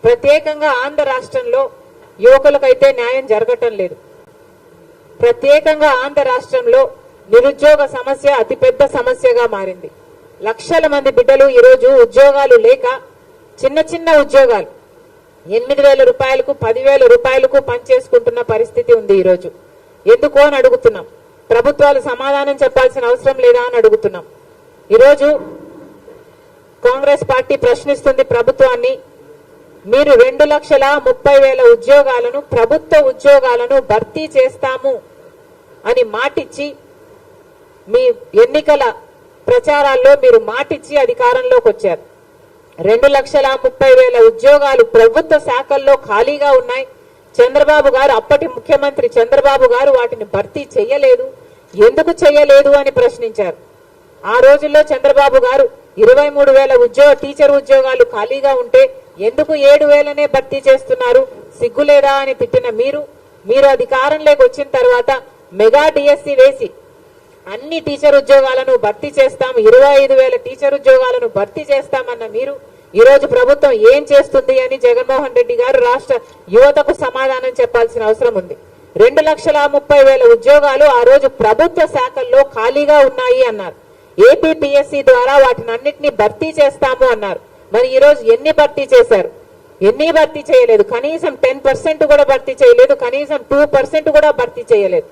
ప్రత్యేకంగా ఆంధ్ర రాష్ట్రంలో యువకులకైతే న్యాయం జరగటం లేదు. ప్రత్యేకంగా ఆంధ్ర రాష్ట్రంలో నిరుద్యోగ సమస్య అతిపెద్ద సమస్యగా మారింది. లక్షల మంది బిడ్డలు ఈరోజు ఉద్యోగాలు లేక చిన్న చిన్న ఉద్యోగాలు 8,000 రూపాయలకు 10,000 రూపాయలకు పనిచేసుకుంటున్న పరిస్థితి ఉంది. ఈరోజు ఎందుకు అని అడుగుతున్నాం. ప్రభుత్వాలు సమాధానం చెప్పాల్సిన అవసరం లేదా అని అడుగుతున్నాం. ఈరోజు కాంగ్రెస్ పార్టీ ప్రశ్నిస్తుంది ప్రభుత్వాన్ని, మీరు 2,30,000 ఉద్యోగాలను ప్రభుత్వ ఉద్యోగాలను భర్తీ చేస్తాము అని మాటిచ్చి మీ ఎన్నికల ప్రచారాల్లో మీరు మాటిచ్చి అధికారంలోకి వచ్చారు. 2,30,000 ఉద్యోగాలు ప్రభుత్వ శాఖల్లో ఖాళీగా ఉన్నాయి. చంద్రబాబు గారు, అప్పటి ముఖ్యమంత్రి చంద్రబాబు గారు వాటిని భర్తీ చేయలేదు. ఎందుకు చేయలేదు అని ప్రశ్నించారు. ఆ రోజుల్లో చంద్రబాబు గారు 23,000 టీచర్ ఉద్యోగాలు ఖాళీగా ఉంటే ఎందుకు 7,000నే భర్తీ చేస్తున్నారు, సిగ్గులేదా అని తిట్టిన మీరు అధికారంలోకి వచ్చిన తర్వాత మెగా డిఎస్సి వేసి అన్ని టీచర్ ఉద్యోగాలను భర్తీ చేస్తాం, 25,000 టీచర్ ఉద్యోగాలను భర్తీ చేస్తామన్న మీరు ఈరోజు ప్రభుత్వం ఏం చేస్తుంది అని జగన్మోహన్ రెడ్డి గారు రాష్ట్ర యువతకు సమాధానం చెప్పాల్సిన అవసరం ఉంది. 2,30,000 ఉద్యోగాలు ఆ రోజు ప్రభుత్వ శాఖల్లో ఖాళీగా ఉన్నాయి అన్నారు. ఏపీపీఎస్సీ ద్వారా వాటిని అన్నింటినీ భర్తీ చేస్తాము అన్నారు. మరి ఈ రోజు ఎన్ని భర్తీ చేశారు? ఎన్ని భర్తీ చేయలేదు. కనీసం 10% కూడా భర్తీ చేయలేదు. కనీసం 2% కూడా భర్తీ చేయలేదు.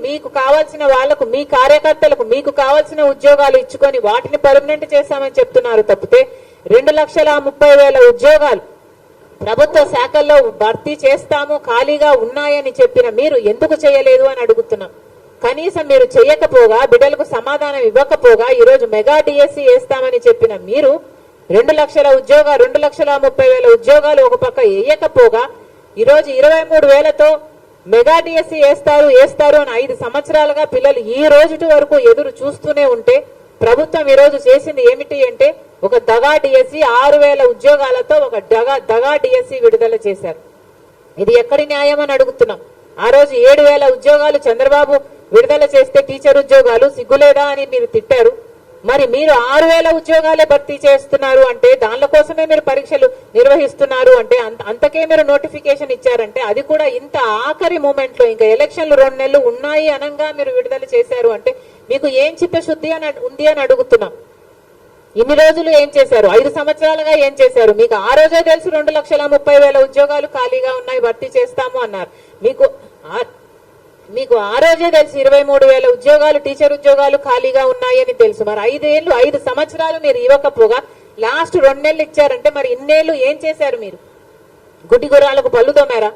మీకు కావాల్సిన వాళ్లకు, మీ కార్యకర్తలకు మీకు కావాల్సిన ఉద్యోగాలు ఇచ్చుకొని వాటిని పర్మనెంట్ చేస్తామని చెప్తున్నారు తప్పితే 2,30,000 ఉద్యోగాలు ప్రభుత్వ శాఖల్లో భర్తీ చేస్తాము, ఖాళీగా ఉన్నాయని చెప్పిన మీరు ఎందుకు చేయలేదు అని అడుగుతున్నాం. కనీసం మీరు చేయకపోగా, బిడ్డలకు సమాధానం ఇవ్వకపోగా ఈరోజు మెగా డిఎస్సి వేస్తామని చెప్పిన మీరు 2,30,000 ఉద్యోగాలు ఒక పక్క వేయకపోగా ఈరోజు 23,000తో మెగా డిఎస్సి వేస్తారు అని 5 సంవత్సరాలుగా పిల్లలు ఈ రోజు వరకు ఎదురు చూస్తూనే ఉంటే ప్రభుత్వం ఈరోజు చేసింది ఏమిటి అంటే ఒక దగా డిఎస్సి 6,000 ఉద్యోగాలతో ఒక దగా డిఎస్సి విడుదల చేశారు. ఇది ఎక్కడి న్యాయం అని అడుగుతున్నాం. ఆ రోజు 7,000 ఉద్యోగాలు చంద్రబాబు విడుదల చేస్తే టీచర్ ఉద్యోగాలు సిగ్గులేదా అని మీరు తిట్టారు. మరి మీరు 6,000 ఉద్యోగాలే భర్తీ చేస్తున్నారు అంటే, దానిల కోసమే మీరు పరీక్షలు నిర్వహిస్తున్నారు అంటే, అంతకే మీరు నోటిఫికేషన్ ఇచ్చారంటే, అది కూడా ఇంత ఆఖరి మూమెంట్ లో ఇంకా ఎలక్షన్లు 2 నెలలు ఉన్నాయి అనంగా మీరు విడుదల చేశారు అంటే మీకు ఏం చిత్తశుద్ధి ఉంది అని అడుగుతున్నాం. ఇన్ని రోజులు ఏం చేశారు? 5 సంవత్సరాలుగా ఏం చేశారు? మీకు ఆ రోజే తెలుసు 2,30,000 ఉద్యోగాలు ఖాళీగా ఉన్నాయి, భర్తీ చేస్తాము అన్నారు. మీకు ఆ రోజే తెలుసు 23,000 ఉద్యోగాలు టీచర్ ఉద్యోగాలు ఖాళీగా ఉన్నాయని తెలుసు. మరి 5 సంవత్సరాలు మీరు ఇవ్వకపోగా లాస్ట్ 2 నెలలు ఇచ్చారంటే మరి ఇన్నేళ్లు ఏం చేశారు? మీరు గుడ్డి గుర్రాలకు పళ్ళు తోమారా?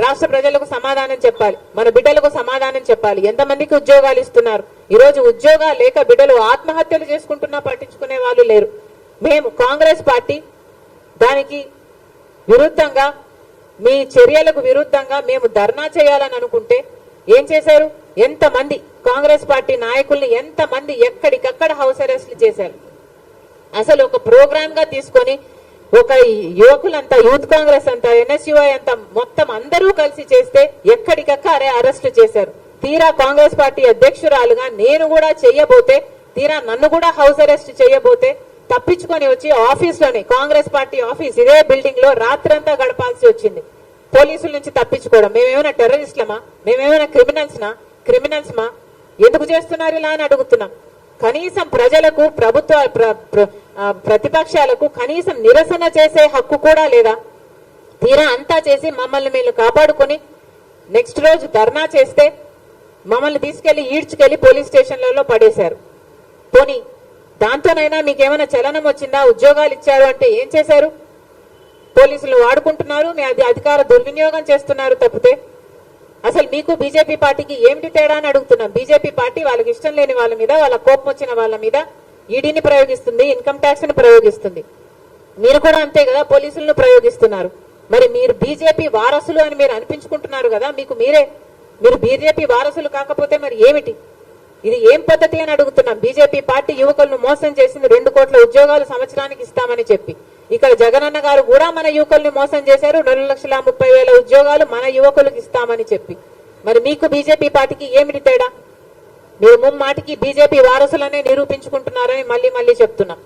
రాష్ట్ర ప్రజలకు సమాధానం చెప్పాలి, మన బిడ్డలకు సమాధానం చెప్పాలి. ఎంతమందికి ఉద్యోగాలు ఇస్తున్నారు? ఈరోజు ఉద్యోగాలు లేక బిడ్డలు ఆత్మహత్యలు చేసుకుంటున్నా పట్టించుకునే వాళ్ళు లేరు. మేము కాంగ్రెస్ పార్టీ దానికి విరుద్ధంగా, మీ చర్యలకు విరుద్ధంగా మేము ధర్నా చేయాలని అనుకుంటే ఏం చేశారు? ఎంతమంది కాంగ్రెస్ పార్టీ నాయకుల్ని ఎంతమంది ఎక్కడికక్కడ హౌస్ అరెస్ట్లు చేశారు. అసలు ఒక ప్రోగ్రామ్ గా తీసుకొని ఒక యువకులంతా, యూత్ కాంగ్రెస్ అంతా, ఎన్ఎస్యుఐ అంతా మొత్తం అందరూ కలిసి చేస్తే ఎక్కడికక్కడే అరెస్టు చేశారు. తీరా కాంగ్రెస్ పార్టీ అధ్యక్షురాలుగా నేను కూడా చెయ్యబోతే, తీరా నన్ను కూడా హౌస్ అరెస్ట్ చేయబోతే తప్పించుకొని వచ్చి ఆఫీస్లోనే, కాంగ్రెస్ పార్టీ ఆఫీస్ ఇదే బిల్డింగ్ లో రాత్రంతా గడపాల్సి వచ్చింది పోలీసుల నుంచి తప్పించుకోవడం. మేమేమైనా టెర్రరిస్టులమా? మేమేమైనా క్రిమినల్స్మా? ఎందుకు చేస్తున్నారు ఇలా అని అడుగుతున్నాం. కనీసం ప్రజలకు, ప్రతిపక్షాలకు కనీసం నిరసన చేసే హక్కు కూడా లేదా? తీరా అంతా చేసి మమ్మల్ని మీరు కాపాడుకొని నెక్స్ట్ రోజు ధర్నా చేస్తే మమ్మల్ని తీసుకెళ్లి ఈడ్చుకెళ్లి పోలీస్ స్టేషన్లలో పడేశారు. పోనీ దాంతోనైనా మీకేమైనా చలనం వచ్చిందా? ఉద్యోగాలు ఇచ్చారు అంటే ఏం చేశారు? పోలీసులు వాడుకుంటున్నారు, మీ అధికార దుర్వినియోగం చేస్తున్నారు తప్పితే అసలు మీకు బీజేపీ పార్టీకి ఏమిటి తేడా అని అడుగుతున్నాం. బీజేపీ పార్టీ వాళ్ళకి ఇష్టం లేని వాళ్ళ మీద, వాళ్ళ కోపం వచ్చిన వాళ్ళ మీద ఈడీని ప్రయోగిస్తుంది, ఇన్కమ్ ట్యాక్స్ ని ప్రయోగిస్తుంది. మీరు కూడా అంతే కదా, పోలీసులను ప్రయోగిస్తున్నారు. మరి మీరు బీజేపీ వారసులు అని మీరు అనిపించుకుంటున్నారు కదా, మీరు బీజేపీ వారసులు కాకపోతే మరి ఏమిటి? ఇది ఏం పద్ధతి అని అడుగుతున్నాం. బీజేపీ పార్టీ యువకులను మోసం చేసింది 2 కోట్ల ఉద్యోగాలు సంవత్సరానికి ఇస్తామని చెప్పి. ఇక్కడ జగనన్న గారు కూడా మన యువకుల్ని మోసం చేశారు. 2,30,000 ఉద్యోగాలు మన యువకులకు ఇస్తామని చెప్పి. మరి మీకు బీజేపీ పార్టీకి ఏమిటి తేడా? మీరు ముమ్మాటికి బీజేపీ వారసులనే నిరూపించుకుంటున్నారని మళ్ళీ చెప్తున్నాం.